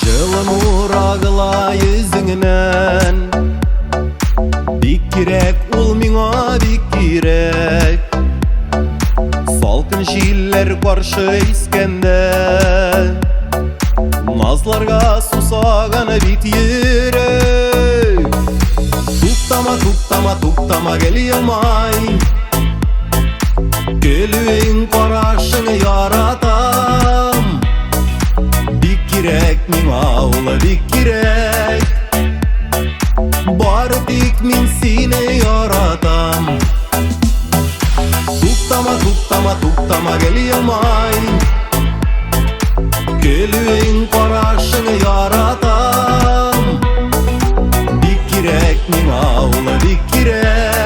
Жылы нур агыла yüzüңнен, бик кирәк ул миңа, бик кирәк. Салкын җилләр каршы искәндә, назларга сусаган бит йөрәк. Туктама, туктама, туктама, гел елмай, көлүең карашың яратам. Бик кирәк миңа ул, бик кирәк. Бары тик мин сине яратам. Туктама, туктама, туктама, гел елмай, көлүең карашың яратам. Бик кирәк миңа ул, бик кирәк.